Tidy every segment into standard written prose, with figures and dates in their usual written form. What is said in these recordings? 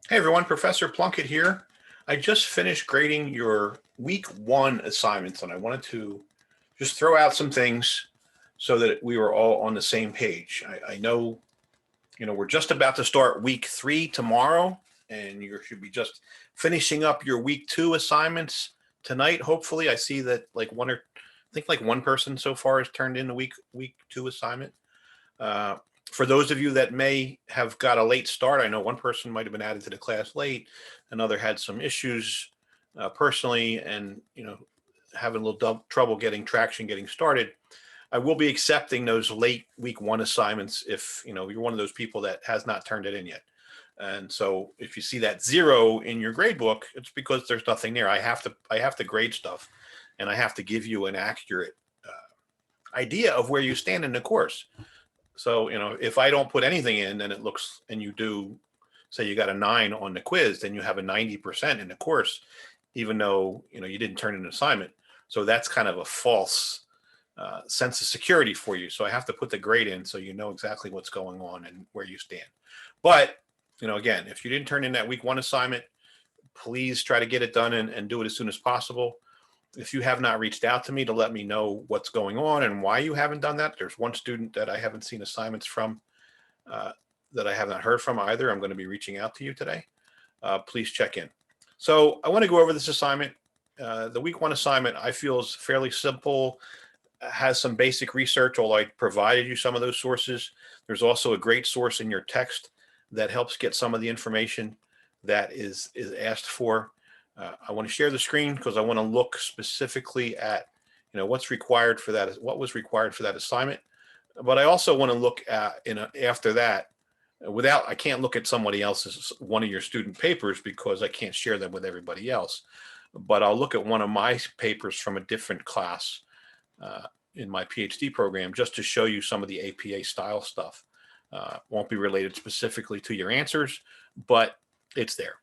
Hey everyone, Professor Plunkett here. I just finished grading your week 1 assignments and I wanted to just throw out some things so that we were all on the same page. I know, we're just about to start week 3 tomorrow and you should be just finishing up your week 2 assignments tonight. Hopefully I see that I think like one person so far has turned in a week 2 assignment. Uh, for those of you that may have got a late start, I know one person might have been added to the class late, another had some issues personally, and having a little trouble getting traction, getting started. I will be accepting those late week 1 assignments if you're one of those people that has not turned it in yet. And so if you see that 0 in your grade book, it's because there's nothing there. I have to grade stuff, and I have to give you an accurate idea of where you stand in the course. So, if I don't put anything in, then it looks, and you do say you got a 9 on the quiz, then you have a 90% in the course, even though, you didn't turn in an assignment. So that's kind of a false sense of security for you. So I have to put the grade in so you know exactly what's going on and where you stand. But, again, if you didn't turn in that week 1 assignment, please try to get it done and do it as soon as possible. If you have not reached out to me to let me know what's going on and why you haven't done that, there's one student that I haven't seen assignments from that I have not heard from either. I'm going to be reaching out to you today. Please check in. So I want to go over this assignment. The week 1 assignment I feel is fairly simple, has some basic research, although I provided you some of those sources. There's also a great source in your text that helps get some of the information that is asked for. I want to share the screen because I want to look specifically at, what's required for that, what was required for that assignment. But I also want to look at, after that, I can't look at somebody else's, one of your student papers because I can't share them with everybody else. But I'll look at one of my papers from a different class in my PhD program just to show you some of the APA style stuff. Won't be related specifically to your answers, but it's there.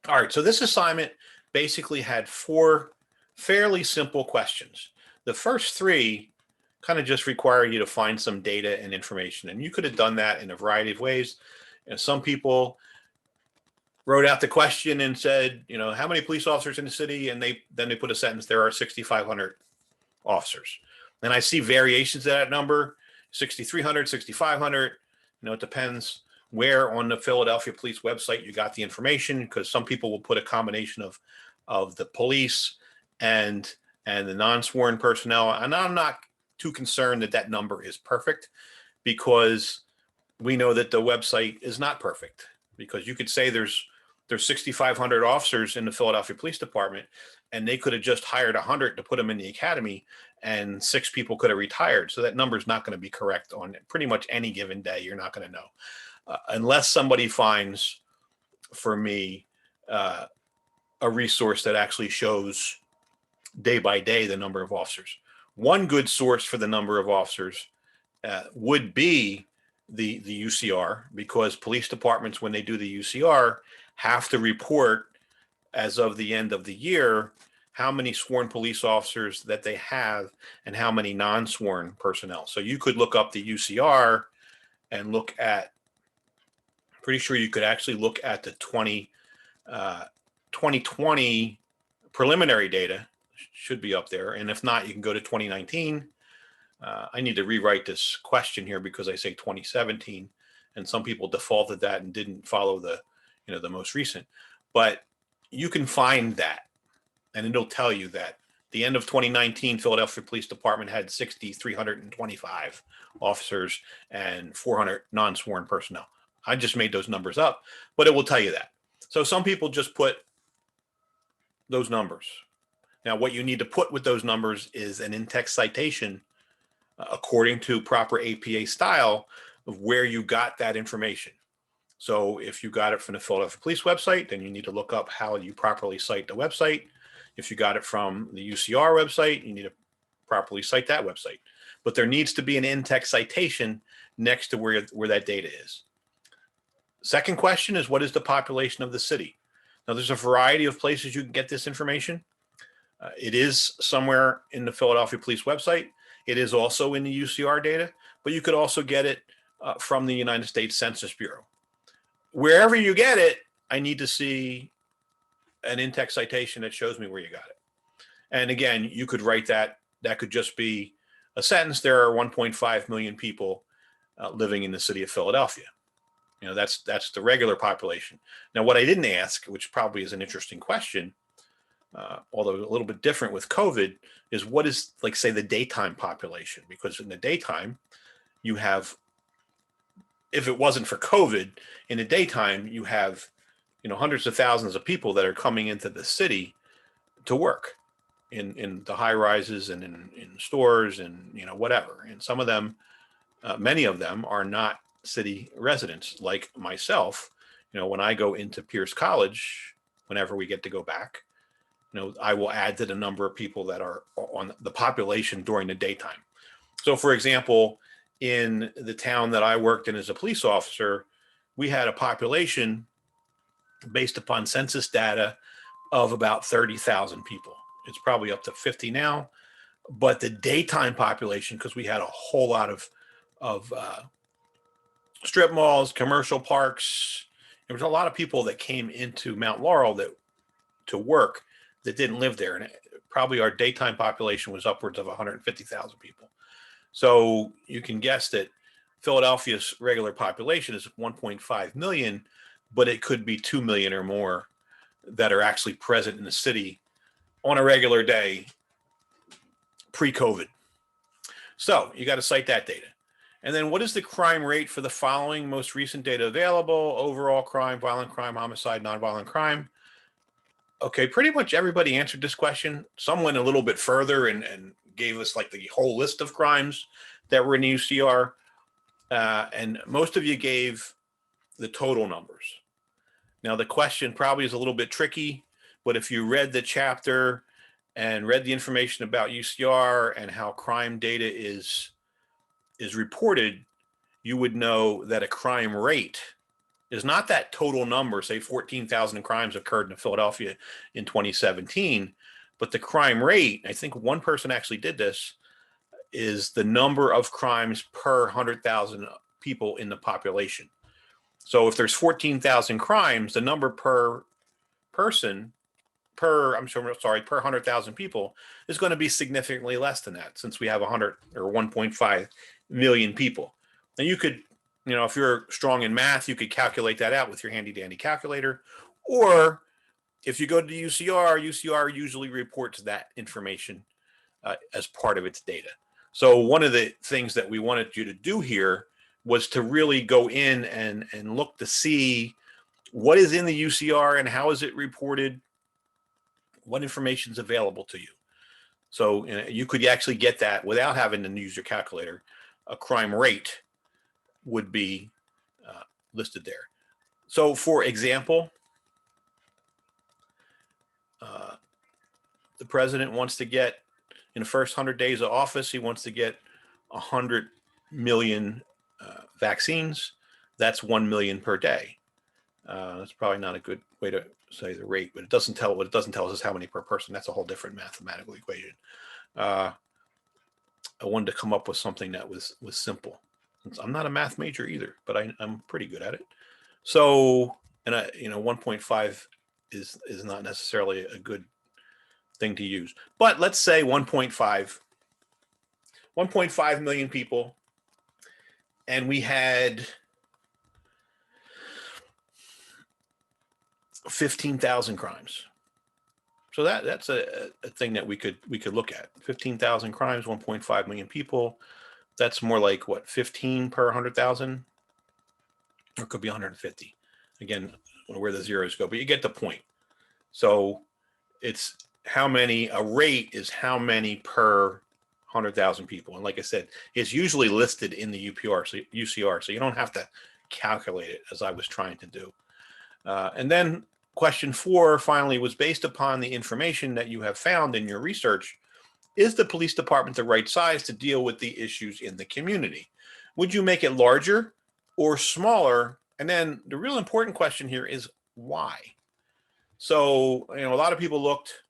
All right, so this assignment basically had 4 fairly simple questions. The first 3 kind of just require you to find some data and information, and you could have done that in a variety of ways. And some people wrote out the question and said, how many police officers in the city? And then they put a sentence, there are 6,500 officers. And I see variations of that number, 6,300, 6,500, it depends where on the Philadelphia Police website you got the information, because some people will put a combination of the police and the non-sworn personnel. And I'm not too concerned that number is perfect, because we know that the website is not perfect, because you could say there's 6,500 officers in the Philadelphia Police Department, and they could have just hired 100 to put them in the academy, and 6 people could have retired. So that number is not going to be correct on pretty much any given day. You're not going to know. Unless somebody finds for me a resource that actually shows day by day the number of officers. One good source for the number of officers would be the UCR, because police departments, when they do the UCR, have to report as of the end of the year how many sworn police officers that they have and how many non-sworn personnel. So you could look up the UCR and look at, pretty sure you could actually look at the 2020 preliminary data, should be up there. And if not, you can go to 2019. I need to rewrite this question here because I say 2017, and some people defaulted that and didn't follow the most recent. But you can find that, and it'll tell you that the end of 2019, Philadelphia Police Department had 6,325 officers and 400 non-sworn personnel. I just made those numbers up, but it will tell you that. So some people just put those numbers. Now, what you need to put with those numbers is an in-text citation according to proper APA style of where you got that information. So if you got it from the Philadelphia Police website, then you need to look up how you properly cite the website. If you got it from the UCR website, you need to properly cite that website. But there needs to be an in-text citation next to where that data is. Second question is, what is the population of the city? Now, there's a variety of places you can get this information. It is somewhere in the Philadelphia Police website. It is also in the UCR data, but you could also get it from the United States Census Bureau. Wherever you get it, I need to see an in-text citation that shows me where you got it. And again, you could write that. That could just be a sentence. There are 1.5 million people living in the city of Philadelphia. You know, that's the regular population. Now, what I didn't ask, which probably is an interesting question, although a little bit different with COVID, is what is, like, say, the daytime population? Because in the daytime, you have, if it wasn't for COVID, in the daytime, you have, you know, hundreds of thousands of people that are coming into the city to work in the high rises and in stores and, you know, whatever. And some of them, many of them are not city residents like myself. You know, when I go into Pierce College, whenever we get to go back, you know, I will add to the number of people that are on the population during the daytime. So, for example, in the town that I worked in as a police officer, we had a population based upon census data of about 30,000 people. It's probably up to 50 now, but the daytime population, because we had a whole lot of strip malls, commercial parks, there was a lot of people that came into Mount Laurel to work that didn't live there, and probably our daytime population was upwards of 150,000 people. So you can guess that Philadelphia's regular population is 1.5 million, but it could be 2 million or more that are actually present in the city on a regular day pre-COVID. So you got to cite that data. And then what is the crime rate for the following most recent data available? Overall crime, violent crime, homicide, nonviolent crime. Okay, pretty much everybody answered this question. Some went a little bit further and gave us like the whole list of crimes that were in the UCR. And most of you gave the total numbers. Now, the question probably is a little bit tricky, but if you read the chapter and read the information about UCR and how crime data is reported, you would know that a crime rate is not that total number. Say 14,000 crimes occurred in Philadelphia in 2017, but the crime rate, I think one person actually did this, is the number of crimes per 100,000 people in the population. So if there's 14,000 crimes, the number per person per 100,000 people is going to be significantly less than that, since we have 100 or 1.5 million people. And you could, you know, if you're strong in math, you could calculate that out with your handy dandy calculator. Or if you go to UCR usually reports that information as part of its data. So one of the things that we wanted you to do here was to really go in and look to see what is in the UCR and how is it reported, what information is available to you. So you could actually get that without having to use your calculator. A crime rate would be listed there. So for example, the president wants to get, in the first 100 days of office, he wants to get 100 million vaccines. That's 1 million per day. That's probably not a good way to say the rate, but it doesn't tell, what it doesn't tell us is how many per person. That's a whole different mathematical equation. I wanted to come up with something that was simple. I'm not a math major either, but I'm pretty good at it. So, and 1.5 is not necessarily a good thing to use, but let's say 1.5 million people, and we had 15,000 crimes. So that's a thing that we could look at. 15,000 crimes, 1.5 million people. That's more like what, 15 per 100,000, or it could be 150. Again, where the zeros go, but you get the point. So it's how many, a rate is how many per 100,000 people. And like I said, it's usually listed in the UCR, so you don't have to calculate it as I was trying to do. And then question 4 finally was based upon the information that you have found in your research. Is the police department the right size to deal with the issues in the community? Would you make it larger or smaller? And then the real important question here is why? So, a lot of people looked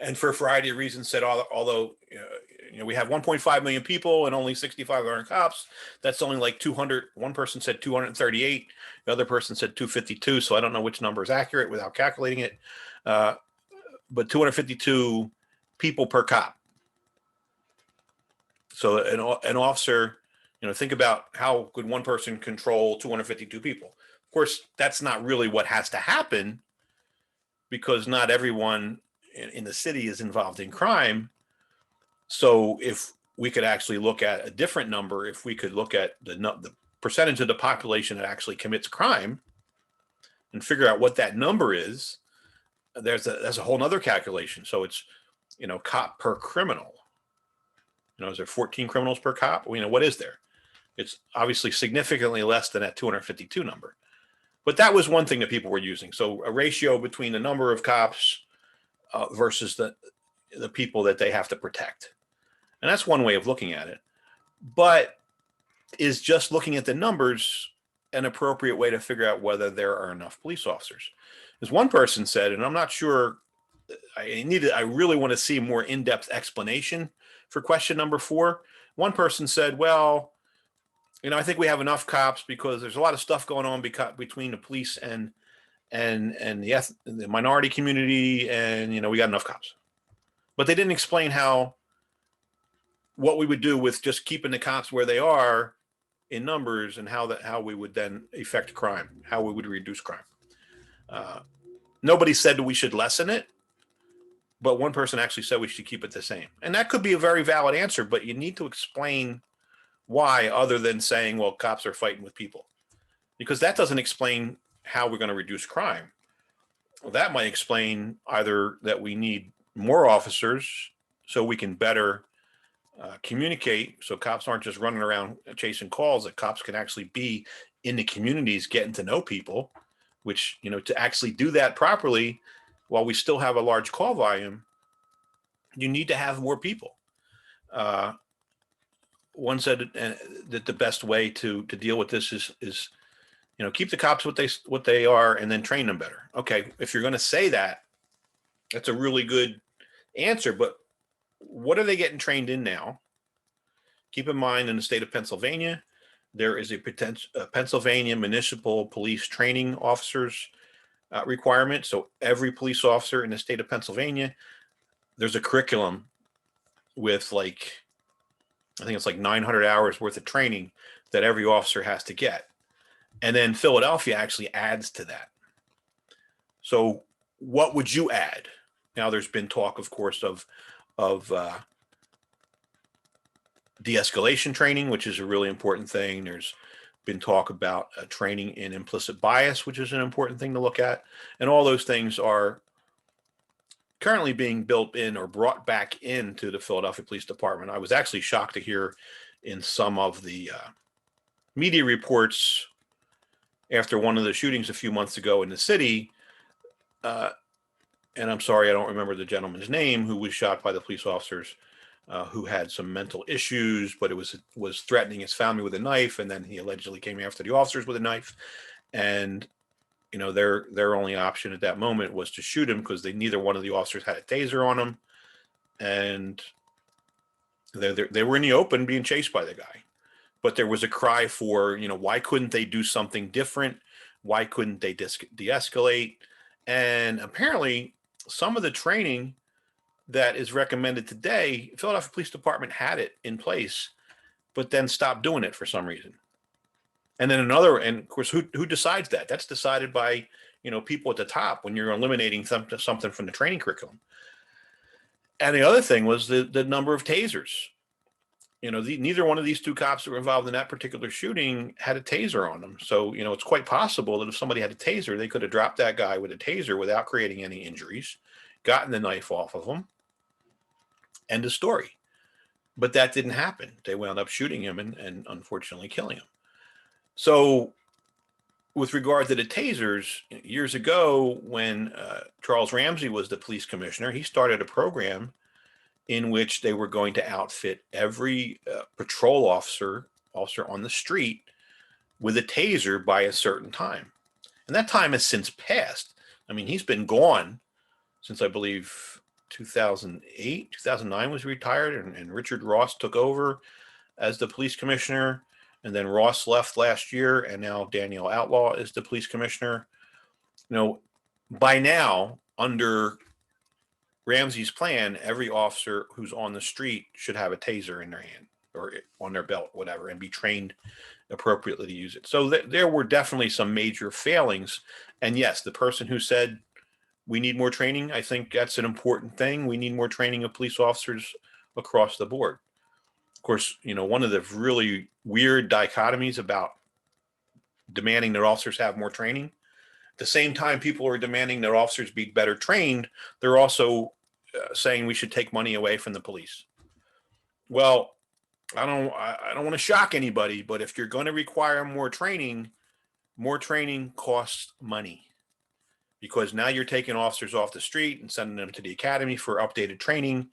and for a variety of reasons said, although we have 1.5 million people and only 6,500 cops. That's only like 200. One person said 238. The other person said 252. So I don't know which number is accurate without calculating it. But 252 people per cop. So an officer, think about how could one person control 252 people. Of course, that's not really what has to happen, because not everyone in the city is involved in crime. So if we could actually look at a different number, if we could look at the percentage of the population that actually commits crime and figure out what that number is, that's a whole nother calculation. So it's, cop per criminal. Is there 14 criminals per cop? What is there? It's obviously significantly less than that 252 number. But that was one thing that people were using. So a ratio between the number of cops versus the people that they have to protect. And that's one way of looking at it. But is just looking at the numbers an appropriate way to figure out whether there are enough police officers? As one person said, and I'm not sure, I really want to see more in-depth explanation for question number 4. One person said, well, I think we have enough cops because there's a lot of stuff going on between the police and the minority community, and we got enough cops. But they didn't explain what we would do with just keeping the cops where they are in numbers, and how we would then affect crime, how we would reduce crime. Nobody said that we should lessen it, but one person actually said we should keep it the same. And that could be a very valid answer, but you need to explain why, other than saying, well, cops are fighting with people, because that doesn't explain how we're going to reduce crime. Well, that might explain either that we need more officers so we can better communicate, so cops aren't just running around chasing calls, that cops can actually be in the communities getting to know people, which, to actually do that properly while we still have a large call volume, you need to have more people. One said that the best way to deal with this is keep the cops what they are and then train them better. Okay, if you're going to say that, that's a really good answer, but what are they getting trained in now? Keep in mind, in the state of Pennsylvania, there is a Pennsylvania municipal police training officers requirement. So every police officer in the state of Pennsylvania, there's a curriculum with I think it's like 900 hours worth of training that every officer has to get. And then Philadelphia actually adds to that. So what would you add? Now, there's been talk, of course, of de-escalation training, which is a really important thing. There's been talk about training in implicit bias, which is an important thing to look at. And all those things are currently being built in or brought back into the Philadelphia Police Department. I was actually shocked to hear in some of the media reports after one of the shootings a few months ago in the city, and I'm sorry, I don't remember the gentleman's name, who was shot by the police officers, who had some mental issues, but it was threatening his family with a knife, and then he allegedly came after the officers with a knife. And their only option at that moment was to shoot him, because neither one of the officers had a taser on them, and they were in the open being chased by the guy. But there was a cry for, why couldn't they do something different? Why couldn't they de-escalate? And apparently some of the training that is recommended today, Philadelphia Police Department had it in place, but then stopped doing it for some reason. And then and of course, who decides that? That's decided by, people at the top when you're eliminating something from the training curriculum. And the other thing was the number of tasers. Neither one of these two cops that were involved in that particular shooting had a taser on them. So, it's quite possible that if somebody had a taser, they could have dropped that guy with a taser without creating any injuries, gotten the knife off of him. End of story. But that didn't happen. They wound up shooting him and unfortunately killing him. So with regard to the tasers, years ago when Charles Ramsey was the police commissioner, he started a program in which they were going to outfit every patrol officer on the street with a taser by a certain time. And that time has since passed. I mean, he's been gone since, I believe, 2008, 2009 was retired, and Richard Ross took over as the police commissioner. And then Ross left last year, and now Daniel Outlaw is the police commissioner. By now, under Ramsey's plan, every officer who's on the street should have a taser in their hand or on their belt, whatever, and be trained appropriately to use it. So there were definitely some major failings. And yes, the person who said we need more training, I think that's an important thing. We need more training of police officers across the board. Of course, one of the really weird dichotomies about demanding that officers have more training, at the same time people are demanding that officers be better trained, they're also saying we should take money away from the police. Well, I don't want to shock anybody, but if you're going to require more training costs money, because now you're taking officers off the street and sending them to the academy for updated training.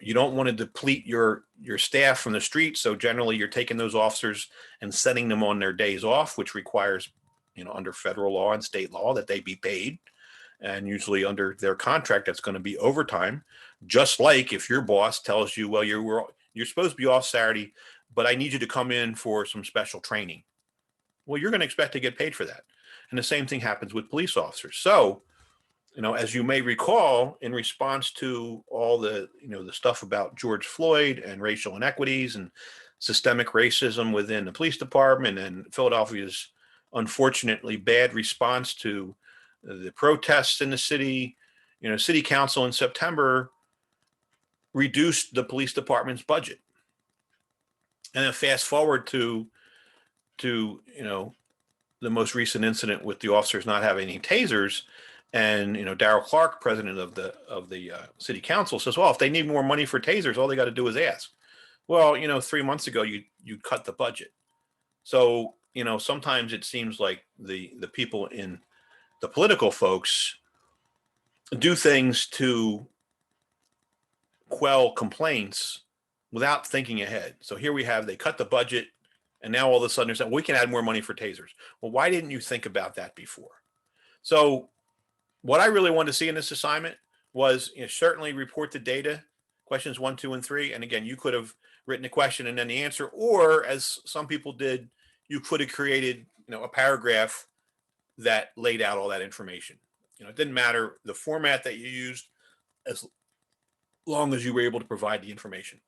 You don't want to deplete your staff from the street, so generally you're taking those officers and sending them on their days off, which requires, under federal law and state law, that they be paid. And usually under their contract, that's going to be overtime. Just like if your boss tells you, well, you're supposed to be off Saturday, but I need you to come in for some special training. Well, you're going to expect to get paid for that. And the same thing happens with police officers. So, as you may recall, in response to all the, the stuff about George Floyd and racial inequities and systemic racism within the police department, and Philadelphia's unfortunately bad response to the protests in the city, city council in September reduced the police department's budget. And then fast forward to the most recent incident with the officers not having any tasers, and Darrell Clark, president of the city council, says, well, if they need more money for tasers, all they got to do is ask. Well, 3 months ago you cut the budget. So sometimes it seems like the people in the political folks do things to quell complaints without thinking ahead. So here we have, they cut the budget, and now all of a sudden they're saying, we can add more money for tasers. Well, why didn't you think about that before? So what I really wanted to see in this assignment was, certainly report the data, questions 1, 2, and 3. And again, you could have written a question and then the answer, or as some people did, you could have created, a paragraph that laid out all that information. It didn't matter the format that you used, as long as you were able to provide the information.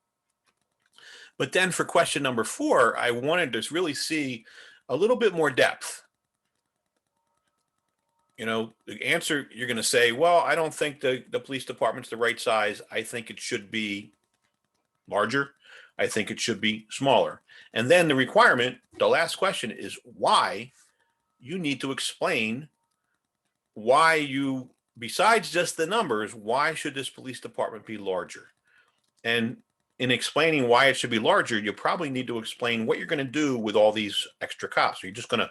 But then for question number 4, I wanted to really see a little bit more depth. The answer, you're going to say, well, I don't think the police department's the right size. I think it should be larger. I think it should be smaller. And then the requirement, the last question, is why. You need to explain why besides just the numbers, why should this police department be larger? And in explaining why it should be larger, you probably need to explain what you're going to do with all these extra cops. Are you just going to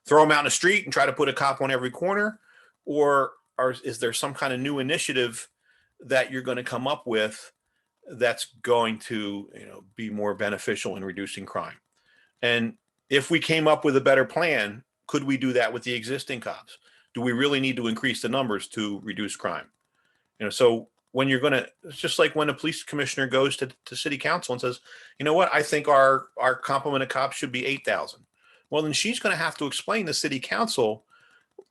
throw them out in the street and try to put a cop on every corner? Or is there some kind of new initiative that you're going to come up with that's going to be more beneficial in reducing crime? And if we came up with a better plan, could we do that with the existing cops? Do we really need to increase the numbers to reduce crime? So when it's just like when a police commissioner goes to city council and says, what, I think our complement of cops should be 8,000. Well, then she's going to have to explain to city council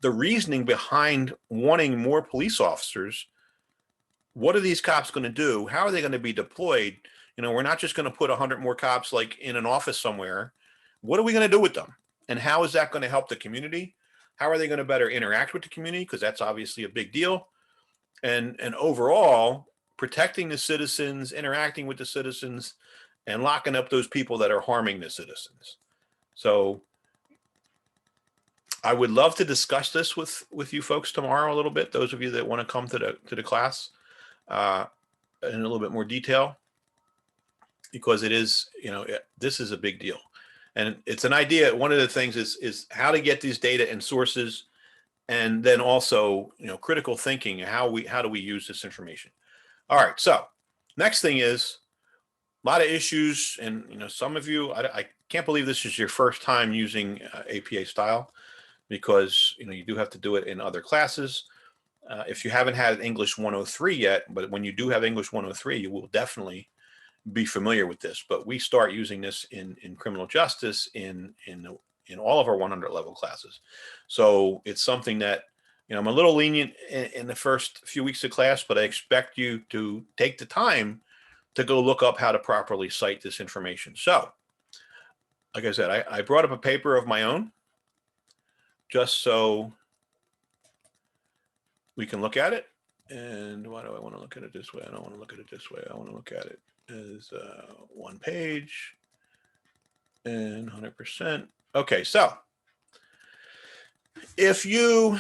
the reasoning behind wanting more police officers. What are these cops going to do? How are they going to be deployed? We're not just going to put 100 more cops like in an office somewhere. What are we going to do with them? And how is that going to help the community? How are they going to better interact with the community? Because that's obviously a big deal. And overall, protecting the citizens, interacting with the citizens, and locking up those people that are harming the citizens. So I would love to discuss this with you folks tomorrow a little bit, those of you that want to come to the class in a little bit more detail, because it is, this is a big deal. And it's an idea. One of the things is how to get these data and sources, and then also, critical thinking. How do we use this information? All right. So next thing is a lot of issues. And, some of you, I can't believe this is your first time using APA style, because, you do have to do it in other classes. If you haven't had English 103 yet, but when you do have English 103, you will definitely be familiar with this. But we start using this in criminal justice in all of our 100 level classes. So it's something that, I'm a little lenient in the first few weeks of class, but I expect you to take the time to go look up how to properly cite this information. So, like I said, I brought up a paper of my own just so we can look at it. And why do I want to look at it this way? I don't want to look at it this way. I want to look at it as one page and 100%. Okay, so if you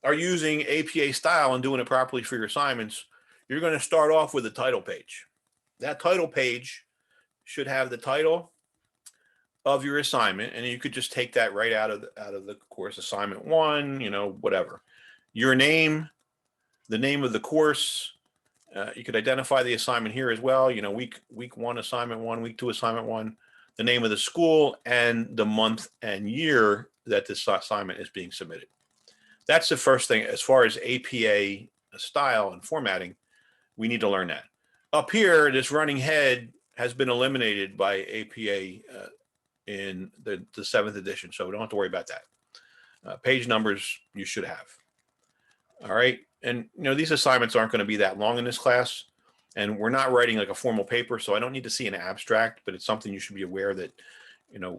are using APA style and doing it properly for your assignments, you're going to start off with a title page. That title page should have the title of your assignment, and you could just take that right out of the course, assignment 1, whatever. Your name, the name of the course. You could identify the assignment here as well. Week 1, assignment 1, week 2, assignment 1, the name of the school, and the month and year that this assignment is being submitted. That's the first thing. As far as APA style and formatting, we need to learn that. Up here, this running head has been eliminated by APA in the 7th edition, so we don't have to worry about that. Page numbers you should have. All right. And, these assignments aren't going to be that long in this class, and we're not writing like a formal paper, so I don't need to see an abstract, but it's something you should be aware that,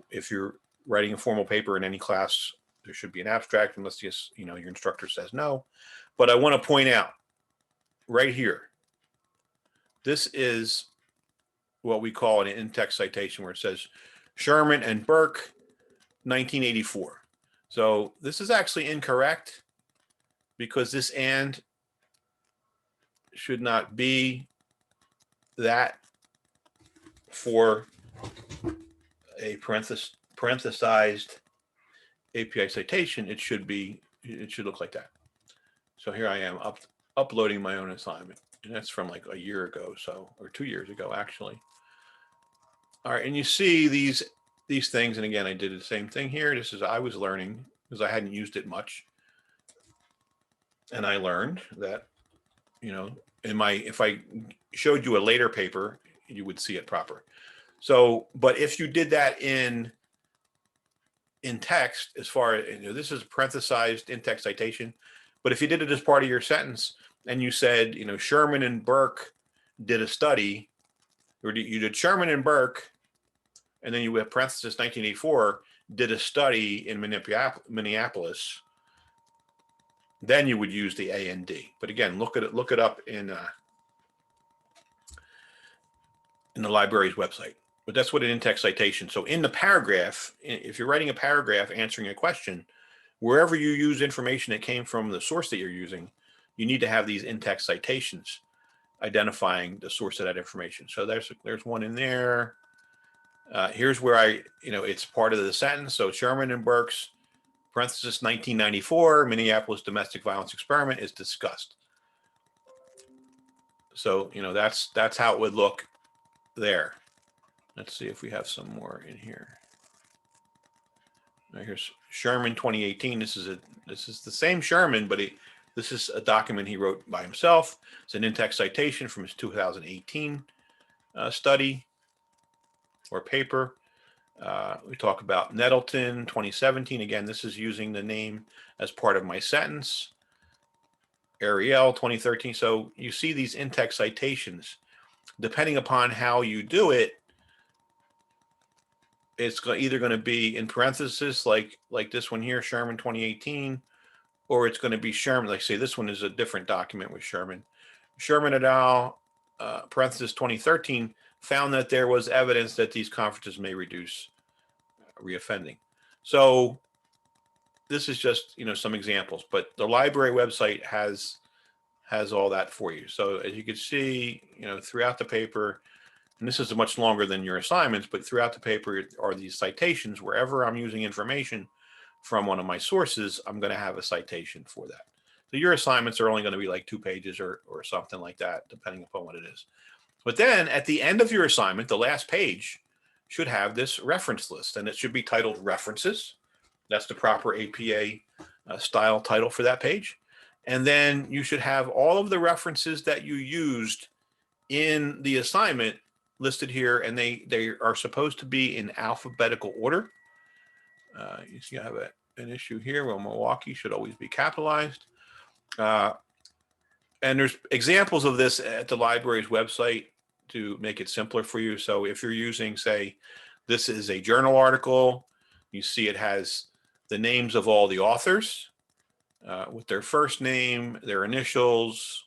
if you're writing a formal paper in any class, there should be an abstract unless just, your instructor says no. But I want to point out right here, this is what we call an in-text citation, where it says Sherman and Burke, 1984. So this is actually incorrect, because this and should not be that for a parenthesized API citation. It should look like that. So here I am uploading my own assignment, and that's from like a year ago, or 2 years ago, actually. All right, and you see these things, and again, I did the same thing here. I was learning because I hadn't used it much. And I learned that, if I showed you a later paper, you would see it proper. So, but if you did that in text, as far as, this is a parenthesized in-text citation, but if you did it as part of your sentence and you said, Sherman and Burke did a study, or you did Sherman and Burke, and then you have parenthesis 1984, did a study in Minneapolis, then you would use the A and D. But again, look it up in the library's website. But that's what an in-text citation. So in the paragraph, if you're writing a paragraph answering a question, wherever you use information that came from the source that you're using, you need to have these in-text citations identifying the source of that information. So there's one in there. Here's where it's part of the sentence. So Sherman and Burke's parenthesis 1994 Minneapolis domestic violence experiment is discussed. So, that's how it would look there. Let's see if we have some more in here. Now here's Sherman 2018. This is the same Sherman, but this is a document he wrote by himself. It's an in-text citation from his 2018 study or paper. We talk about Nettleton 2017. Again, this is using the name as part of my sentence. Ariel 2013. So you see these in-text citations. Depending upon how you do it, it's either going to be in parentheses like this one here, Sherman 2018, or it's going to be Sherman. Like say this one is a different document with Sherman. Sherman et al. Parenthesis 2013 found that there was evidence that these conferences may reduce reoffending. So this is just some examples, but the library website has all that for you. So as you can see, throughout the paper, and this is much longer than your assignments, but throughout the paper are these citations. Wherever I'm using information from one of my sources, I'm going to have a citation for that. So your assignments are only going to be like 2 pages or something like that, depending upon what it is. But then at the end of your assignment, the last page should have this reference list, and it should be titled References. That's the proper APA style title for that page. And then you should have all of the references that you used in the assignment listed here, and they are supposed to be in alphabetical order. You see I have an issue here where Milwaukee should always be capitalized. And there's examples of this at the library's website to make it simpler for you. So if you're using, say, this is a journal article, you see it has the names of all the authors with their first name, their initials,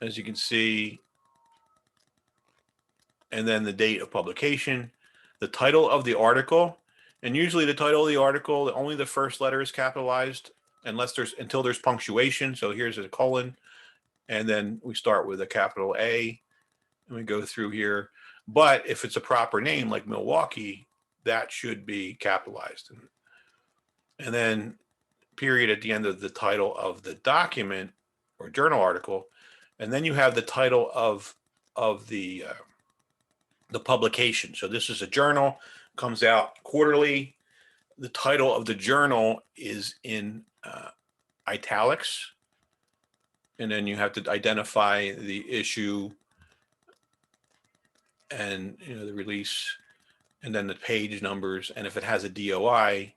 as you can see, and then the date of publication, the title of the article, and usually the title of the article, only the first letter is capitalized until there's punctuation. So here's a colon, and then we start with a capital A, and we go through here. But if it's a proper name like Milwaukee, that should be capitalized. And then period at the end of the title of the document or journal article. And then you have the title of the publication. So this is a journal, comes out quarterly. The title of the journal is in italics. And then you have to identify the issue and the release, and then the page numbers. And if it has a DOI,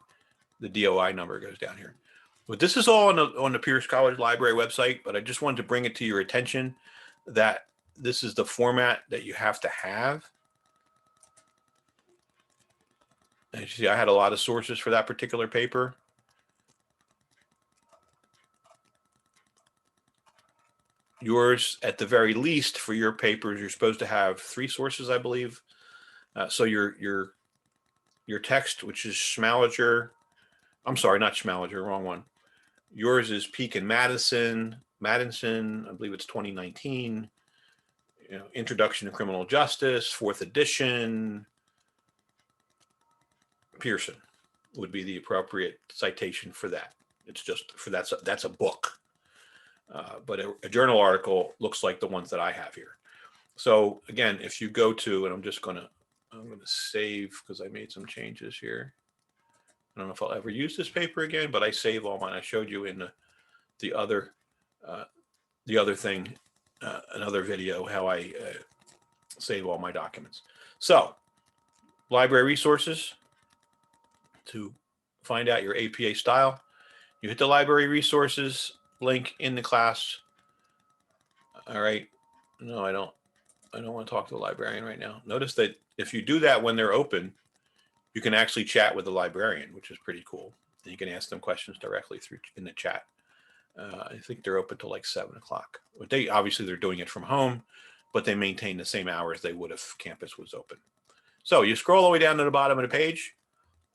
the DOI number goes down here. But this is all on the Pierce College Library website, but I just wanted to bring it to your attention that this is the format that you have to have. And you see, I had a lot of sources for that particular paper. Yours, at the very least, for your papers, you're supposed to have 3 sources, I believe. So your text, which is Schmaliger, I'm sorry, not Schmaliger, wrong one. Yours is Peake and Madison, I believe it's 2019. Introduction to Criminal Justice, 4th edition. Pearson would be the appropriate citation for that. It's just for that's a book. But a journal article looks like the ones that I have here. So again, if you go to, and I'm going to save because I made some changes here. I don't know if I'll ever use this paper again, but I save all mine. I showed you in the other thing, another video, how I save all my documents. So library resources, to find out your APA style, you hit the library resources link in the class. All right. No, I don't want to talk to the librarian right now. Notice that if you do that when they're open, you can actually chat with the librarian, which is pretty cool. And you can ask them questions directly in the chat. I think they're open till like 7 o'clock. Obviously they're doing it from home, but they maintain the same hours they would if campus was open. So you scroll all the way down to the bottom of the page,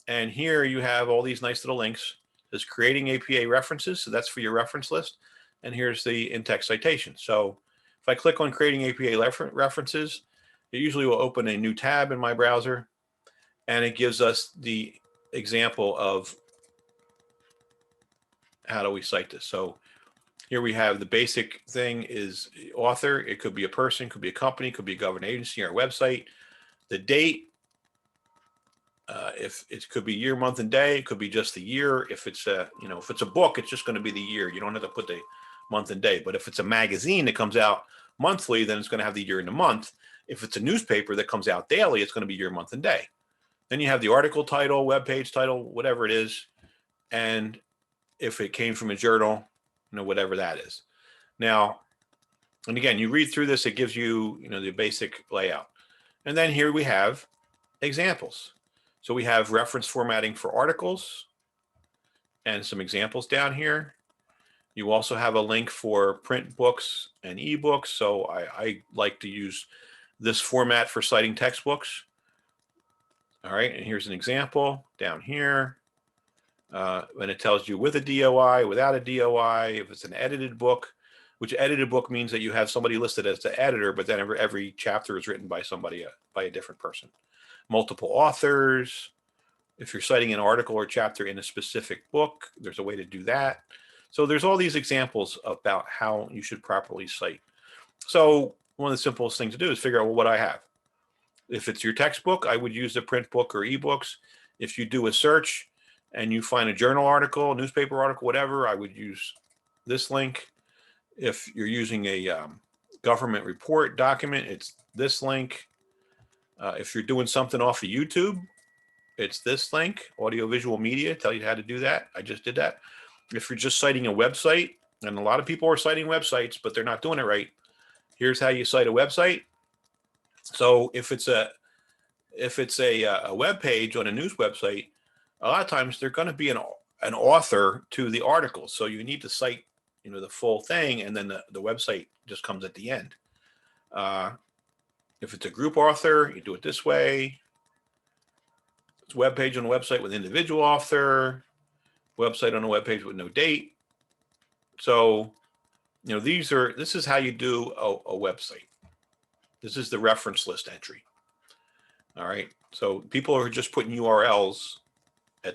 and here you have all these nice little links. There's creating APA references, so that's for your reference list. And here's the in-text citation. So if I click on creating APA references, it usually will open a new tab in my browser, and it gives us the example of how do we cite this. So here we have the basic thing is author. It could be a person, could be a company, could be a government agency, our website. The date, if it could be year, month, and day, it could be just the year. If it's if it's a book, it's just going to be the year. You don't have to put the month and day. But if it's a magazine that comes out monthly, then it's going to have the year and the month. If it's a newspaper that comes out daily, it's going to be year, month, and day. Then you have the article title, web page title, whatever it is, and if it came from a journal, whatever that is. Now, and again, you read through this, it gives you, the basic layout. And then here we have examples. So we have reference formatting for articles and some examples down here. You also have a link for print books and ebooks. So I like to use this format for citing textbooks. All right, and here's an example down here. And it tells you with a DOI, without a DOI, if it's an edited book, which edited book means that you have somebody listed as the editor, but then every chapter is written by somebody, by a different person. Multiple authors. If you're citing an article or chapter in a specific book, there's a way to do that. So there's all these examples about how you should properly cite. So one of the simplest things to do is figure out, well, what I have. If it's your textbook, I would use the print book or ebooks. If you do a search and you find a journal article, newspaper article, whatever, I would use this link. If you're using a government report document, it's this link. If you're doing something off of YouTube, it's this link, audiovisual media, tell you how to do that. I just did that. If you're just citing a website, and a lot of people are citing websites, but they're not doing it right, here's how you cite a website. So if it's a web page on a news website, a lot of times they're going to be an author to the article. So you need to cite, the full thing, and then the website just comes at the end. If it's a group author, you do it this way. It's a web page on a website with individual author, website on a web page with no date. So, this is how you do a website. This is the reference list entry. All right. So people are just putting URLs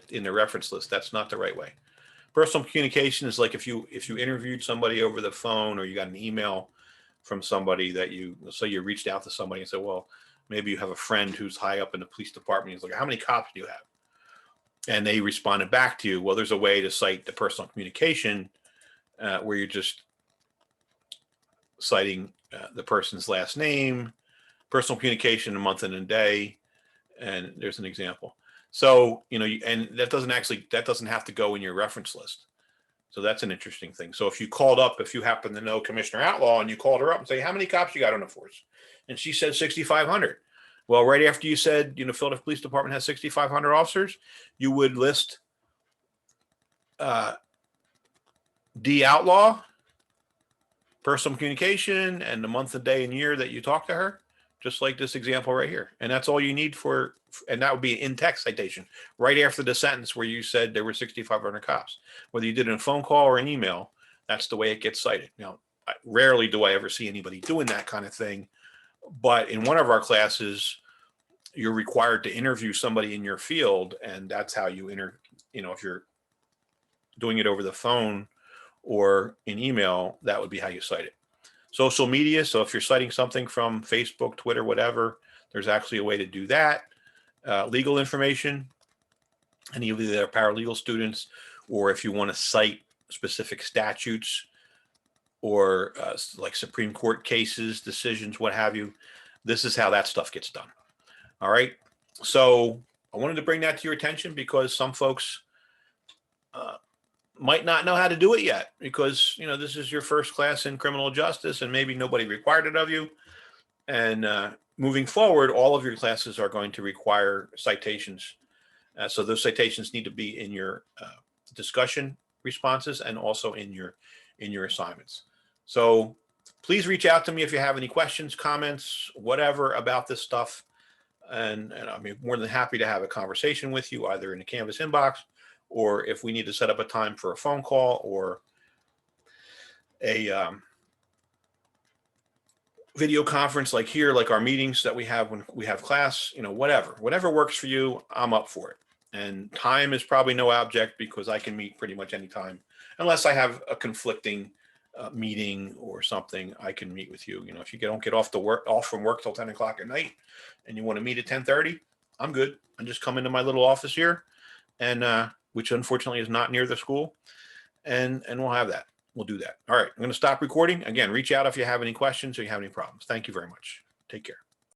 in the reference list. That's not the right way. Personal communication is like if you interviewed somebody over the phone, or you got an email from somebody that you reached out to somebody and said, well, maybe you have a friend who's high up in the police department. He's like, how many cops do you have? And they responded back to you. Well, there's a way to cite the personal communication where you're just citing the person's last name, personal communication, a month and a day, and there's an example. So, and that doesn't have to go in your reference list. So that's an interesting thing. So if you happen to know Commissioner Outlaw and you called her up and say, how many cops you got on the force? And she said 6,500. Well, right after you said, Philadelphia Police Department has 6,500 officers, you would list D Outlaw, personal communication, and the month, the day, and year that you talked to her, just like this example right here. And that's all you need and that would be an in-text citation right after the sentence where you said there were 6,500 cops. Whether you did it in a phone call or an email, that's the way it gets cited. Now, rarely do I ever see anybody doing that kind of thing, but in one of our classes, you're required to interview somebody in your field, and that's how you if you're doing it over the phone or in email, that would be how you cite it. Social media. So if you're citing something from Facebook, Twitter, whatever, there's actually a way to do that. Legal information, and either they're paralegal students, or if you want to cite specific statutes or like Supreme Court cases, decisions, what have you, this is how that stuff gets done. All right. So I wanted to bring that to your attention because some folks might not know how to do it yet, because this is your first class in criminal justice and maybe nobody required it of you. And moving forward, all of your classes are going to require citations. So those citations need to be in your discussion responses and also in your assignments. So please reach out to me if you have any questions, comments, whatever about this stuff. And I'll be more than happy to have a conversation with you, either in the Canvas inbox, or if we need to set up a time for a phone call or a video conference like here, like our meetings that we have when we have class, whatever works for you, I'm up for it. And time is probably no object, because I can meet pretty much any time, unless I have a conflicting meeting or something. I can meet with you. If you don't get off from work till 10 o'clock at night and you want to meet at 10:30, I'm good. I just come into my little office here, and which unfortunately is not near the school, and we'll have that. We'll do that. All right. I'm going to stop recording. Again, reach out if you have any questions or you have any problems. Thank you very much. Take care.